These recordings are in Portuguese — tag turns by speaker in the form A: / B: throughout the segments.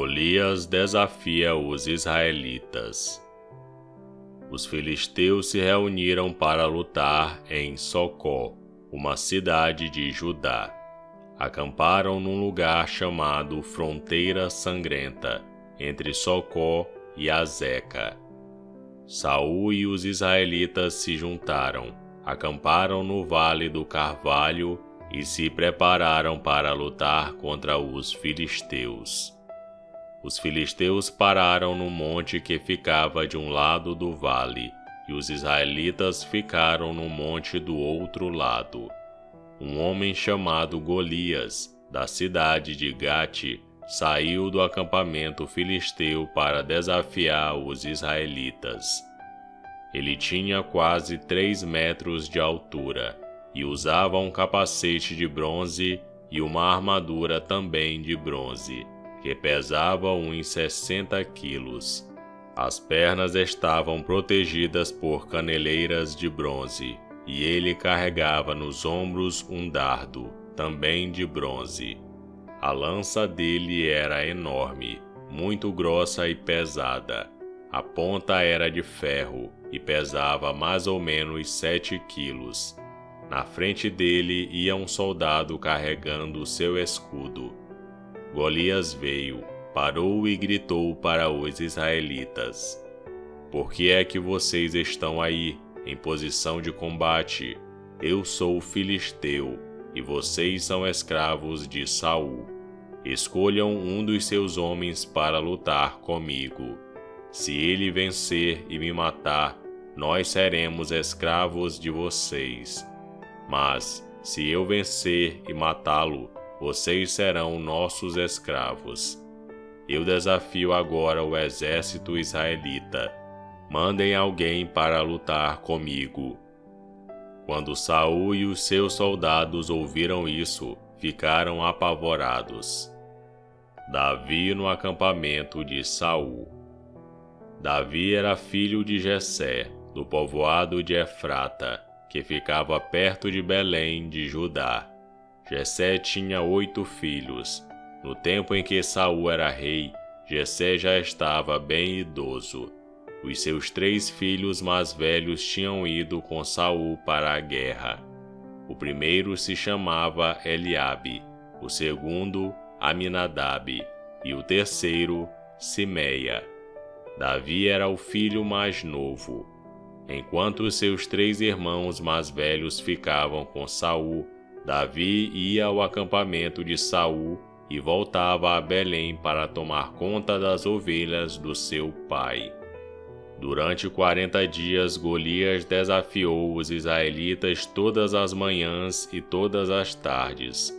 A: Golias desafia os israelitas. Os filisteus se reuniram para lutar em Socó, uma cidade de Judá. Acamparam num lugar chamado Fronteira Sangrenta, entre Socó e Azeca. Saul e os israelitas se juntaram, acamparam no Vale do Carvalho e se prepararam para lutar contra os filisteus. Os filisteus pararam no monte que ficava de um lado do vale, e os israelitas ficaram no monte do outro lado. Um homem chamado Golias, da cidade de Gate, saiu do acampamento filisteu para desafiar os israelitas. Ele tinha quase 3 metros de altura, e usava um capacete de bronze e uma armadura também de bronze, que pesava uns 60 quilos. As pernas estavam protegidas por caneleiras de bronze, e ele carregava nos ombros um dardo, também de bronze. A lança dele era enorme, muito grossa e pesada. A ponta era de ferro e pesava mais ou menos 7 quilos. Na frente dele ia um soldado carregando seu escudo. Golias veio, parou e gritou para os israelitas: Por que é que vocês estão aí, em posição de combate? Eu sou filisteu, e vocês são escravos de Saul. Escolham um dos seus homens para lutar comigo. Se ele vencer e me matar, nós seremos escravos de vocês. Mas, se eu vencer e matá-lo, vocês serão nossos escravos. Eu desafio agora o exército israelita. Mandem alguém para lutar comigo. Quando Saul e os seus soldados ouviram isso, ficaram apavorados. Davi no acampamento de Saul. Davi era filho de Jessé, do povoado de Efrata, que ficava perto de Belém de Judá. Jessé tinha 8 filhos. No tempo em que Saul era rei, Jessé já estava bem idoso. Os seus 3 filhos mais velhos tinham ido com Saul para a guerra. O primeiro se chamava Eliabe, o segundo Aminadab e o terceiro Simeia. Davi era o filho mais novo. Enquanto os seus 3 irmãos mais velhos ficavam com Saul, Davi ia ao acampamento de Saul e voltava a Belém para tomar conta das ovelhas do seu pai. Durante 40 dias, Golias desafiou os israelitas todas as manhãs e todas as tardes.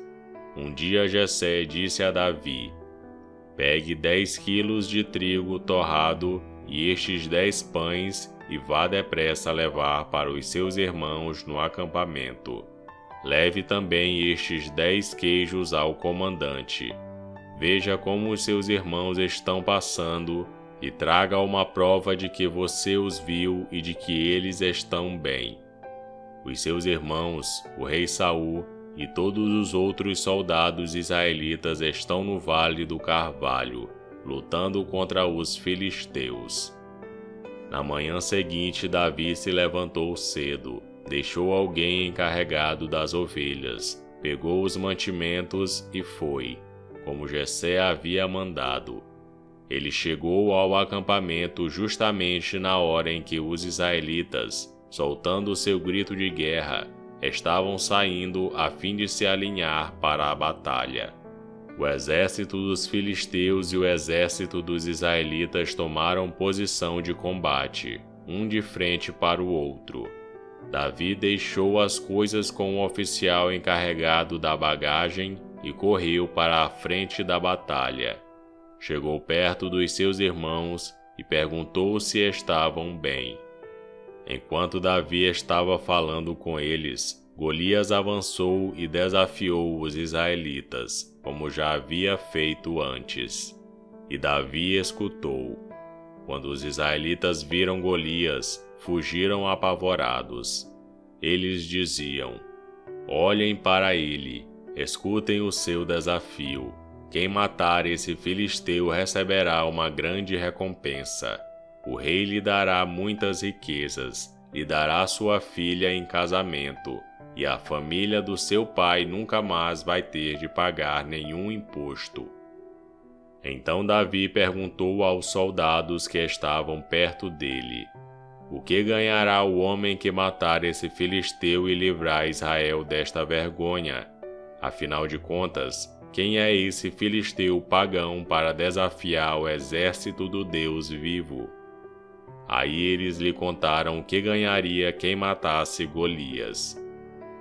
A: Um dia Jessé disse a Davi: Pegue 10 quilos de trigo torrado e estes 10 pães e vá depressa levar para os seus irmãos no acampamento. Leve também estes 10 queijos ao comandante. Veja como os seus irmãos estão passando e traga uma prova de que você os viu e de que eles estão bem. Os seus irmãos, o rei Saul e todos os outros soldados israelitas estão no Vale do Carvalho, lutando contra os filisteus. Na manhã seguinte, Davi se levantou cedo, deixou alguém encarregado das ovelhas, pegou os mantimentos e foi, como Jessé havia mandado. Ele chegou ao acampamento justamente na hora em que os israelitas, soltando seu grito de guerra, estavam saindo a fim de se alinhar para a batalha. O exército dos filisteus e o exército dos israelitas tomaram posição de combate, um de frente para o outro. Davi deixou as coisas com o oficial encarregado da bagagem e correu para a frente da batalha. Chegou perto dos seus irmãos e perguntou se estavam bem. Enquanto Davi estava falando com eles, Golias avançou e desafiou os israelitas, como já havia feito antes. E Davi escutou. Quando os israelitas viram Golias, fugiram apavorados. Eles diziam: Olhem para ele, escutem o seu desafio. quem matar esse filisteu receberá uma grande recompensa. O rei lhe dará muitas riquezas, lhe dará sua filha em casamento, e a família do seu pai nunca mais vai ter de pagar nenhum imposto. Então Davi perguntou aos soldados que estavam perto dele: o que ganhará o homem que matar esse filisteu e livrar Israel desta vergonha? Afinal de contas, quem é esse filisteu pagão para desafiar o exército do Deus vivo? Aí eles lhe contaram o que ganharia quem matasse Golias.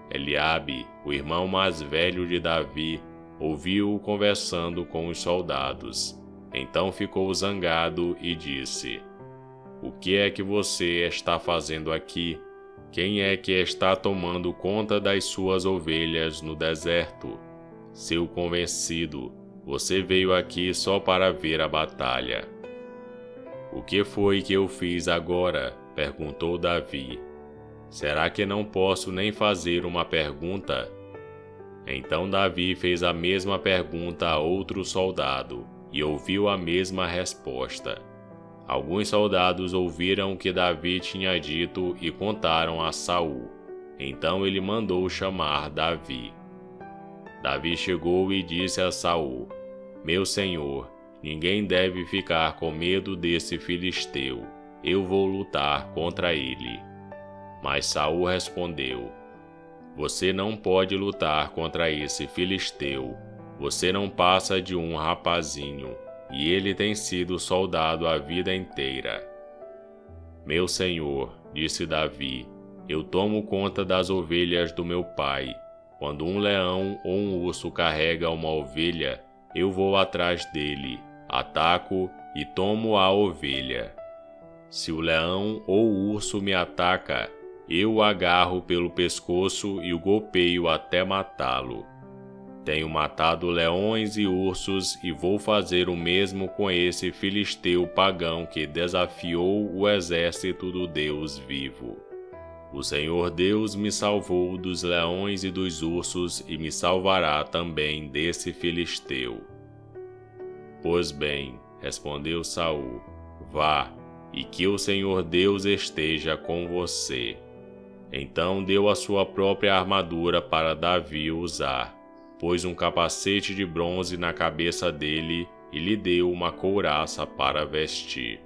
A: Eliabe, o irmão mais velho de Davi, ouviu-o conversando com os soldados. Então ficou zangado e disse: o que é que você está fazendo aqui? Quem é que está tomando conta das suas ovelhas no deserto? Seu convencido, você veio aqui só para ver a batalha. O que foi que eu fiz agora? Perguntou Davi. Será que não posso nem fazer uma pergunta? Então Davi fez a mesma pergunta a outro soldado e ouviu a mesma resposta. Alguns soldados ouviram o que Davi tinha dito e contaram a Saul. Então ele mandou chamar Davi. Davi chegou e disse a Saul: meu senhor, ninguém deve ficar com medo desse filisteu. Eu vou lutar contra ele. Mas Saul respondeu: você não pode lutar contra esse filisteu. Você não passa de um rapazinho, e ele tem sido soldado a vida inteira. Meu senhor, disse Davi, eu tomo conta das ovelhas do meu pai. Quando um leão ou um urso carrega uma ovelha, eu vou atrás dele, ataco e tomo a ovelha. Se o leão ou o urso me ataca, eu o agarro pelo pescoço e o golpeio até matá-lo. Tenho matado leões e ursos e vou fazer o mesmo com esse filisteu pagão que desafiou o exército do Deus vivo. O Senhor Deus me salvou dos leões e dos ursos e me salvará também desse filisteu. Pois bem, respondeu Saul, vá, e que o Senhor Deus esteja com você. Então deu a sua própria armadura para Davi usar, pôs um capacete de bronze na cabeça dele e lhe deu uma couraça para vestir.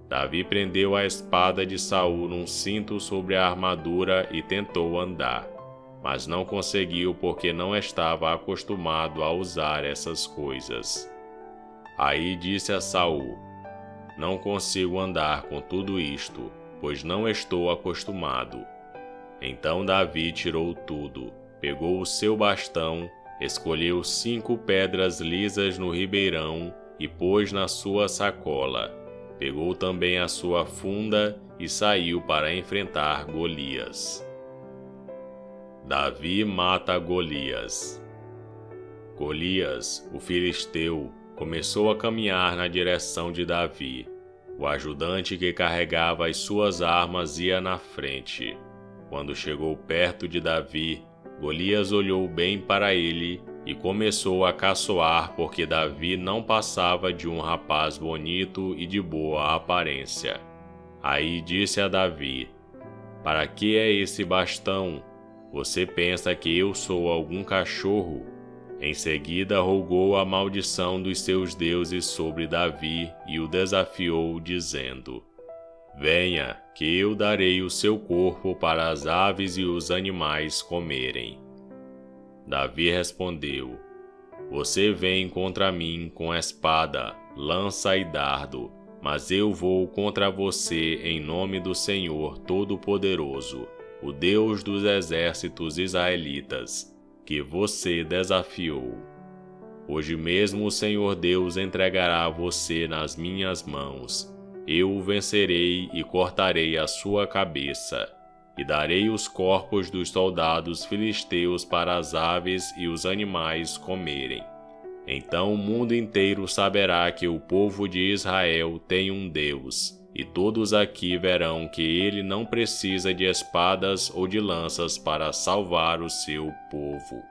A: Davi prendeu a espada de Saul num cinto sobre a armadura e tentou andar, mas não conseguiu porque não estava acostumado a usar essas coisas. Aí disse a Saul: não consigo andar com tudo isto, pois não estou acostumado. Então Davi tirou tudo, pegou o seu bastão, escolheu 5 pedras lisas no ribeirão e pôs na sua sacola. Pegou também a sua funda e saiu para enfrentar Golias. Davi mata Golias. Golias, o filisteu, começou a caminhar na direção de Davi. O ajudante que carregava as suas armas ia na frente. Quando chegou perto de Davi, Golias olhou bem para ele e começou a caçoar porque Davi não passava de um rapaz bonito e de boa aparência. Aí disse a Davi: para que é esse bastão? Você pensa que eu sou algum cachorro? Em seguida rogou a maldição dos seus deuses sobre Davi e o desafiou, dizendo: venha, que eu darei o seu corpo para as aves e os animais comerem. Davi respondeu: você vem contra mim com espada, lança e dardo, mas eu vou contra você em nome do Senhor Todo-Poderoso, o Deus dos exércitos israelitas, que você desafiou. Hoje mesmo o Senhor Deus entregará você nas minhas mãos. Eu o vencerei e cortarei a sua cabeça, e darei os corpos dos soldados filisteus para as aves e os animais comerem. Então o mundo inteiro saberá que o povo de Israel tem um Deus, e todos aqui verão que ele não precisa de espadas ou de lanças para salvar o seu povo.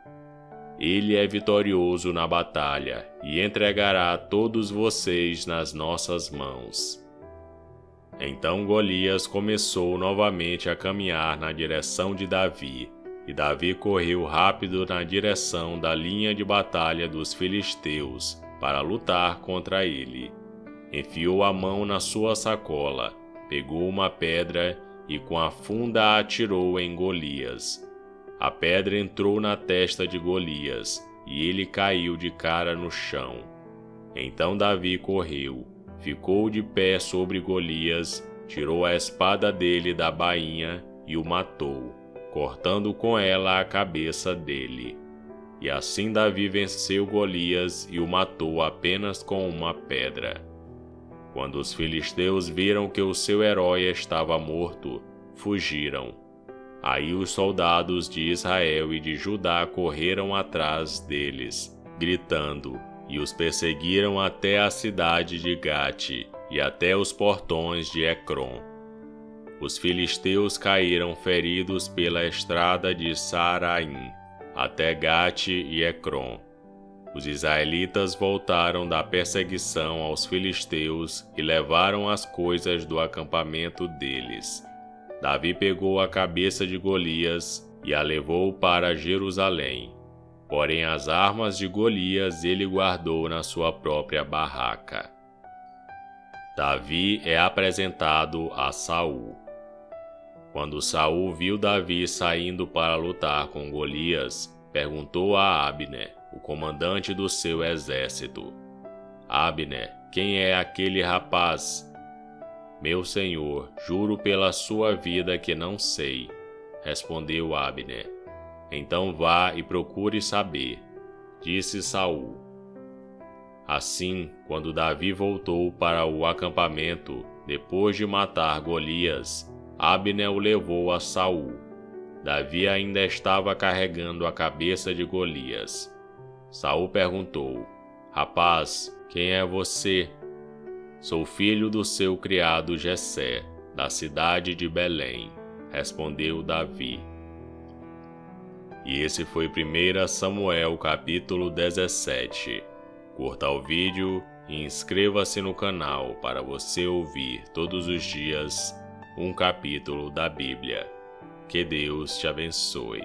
A: Ele é vitorioso na batalha e entregará todos vocês nas nossas mãos." Então Golias começou novamente a caminhar na direção de Davi, e Davi correu rápido na direção da linha de batalha dos filisteus para lutar contra ele. Enfiou a mão na sua sacola, pegou uma pedra e com a funda a atirou em Golias. A pedra entrou na testa de Golias e ele caiu de cara no chão. Então Davi correu, ficou de pé sobre Golias, tirou a espada dele da bainha e o matou, cortando com ela a cabeça dele. E assim Davi venceu Golias e o matou apenas com uma pedra. Quando os filisteus viram que o seu herói estava morto, fugiram. Aí os soldados de Israel e de Judá correram atrás deles, gritando, e os perseguiram até a cidade de Gate e até os portões de Ecrom. Os filisteus caíram feridos pela estrada de Saaraim, até Gate e Ecrom. Os israelitas voltaram da perseguição aos filisteus e levaram as coisas do acampamento deles. Davi pegou a cabeça de Golias e a levou para Jerusalém. Porém as armas de Golias ele guardou na sua própria barraca. Davi é apresentado a Saul. Quando Saul viu Davi saindo para lutar com Golias, perguntou a Abner, o comandante do seu exército: "Abner, quem é aquele rapaz?" "Meu senhor, juro pela sua vida que não sei", respondeu Abner. "Então vá e procure saber", disse Saul. Assim, quando Davi voltou para o acampamento, depois de matar Golias, Abner o levou a Saul. Davi ainda estava carregando a cabeça de Golias. Saul perguntou: "Rapaz, quem é você?" "Sou filho do seu criado Jessé, da cidade de Belém", respondeu Davi. E esse foi 1 Samuel capítulo 17. Curta o vídeo e inscreva-se no canal para você ouvir todos os dias um capítulo da Bíblia. Que Deus te abençoe.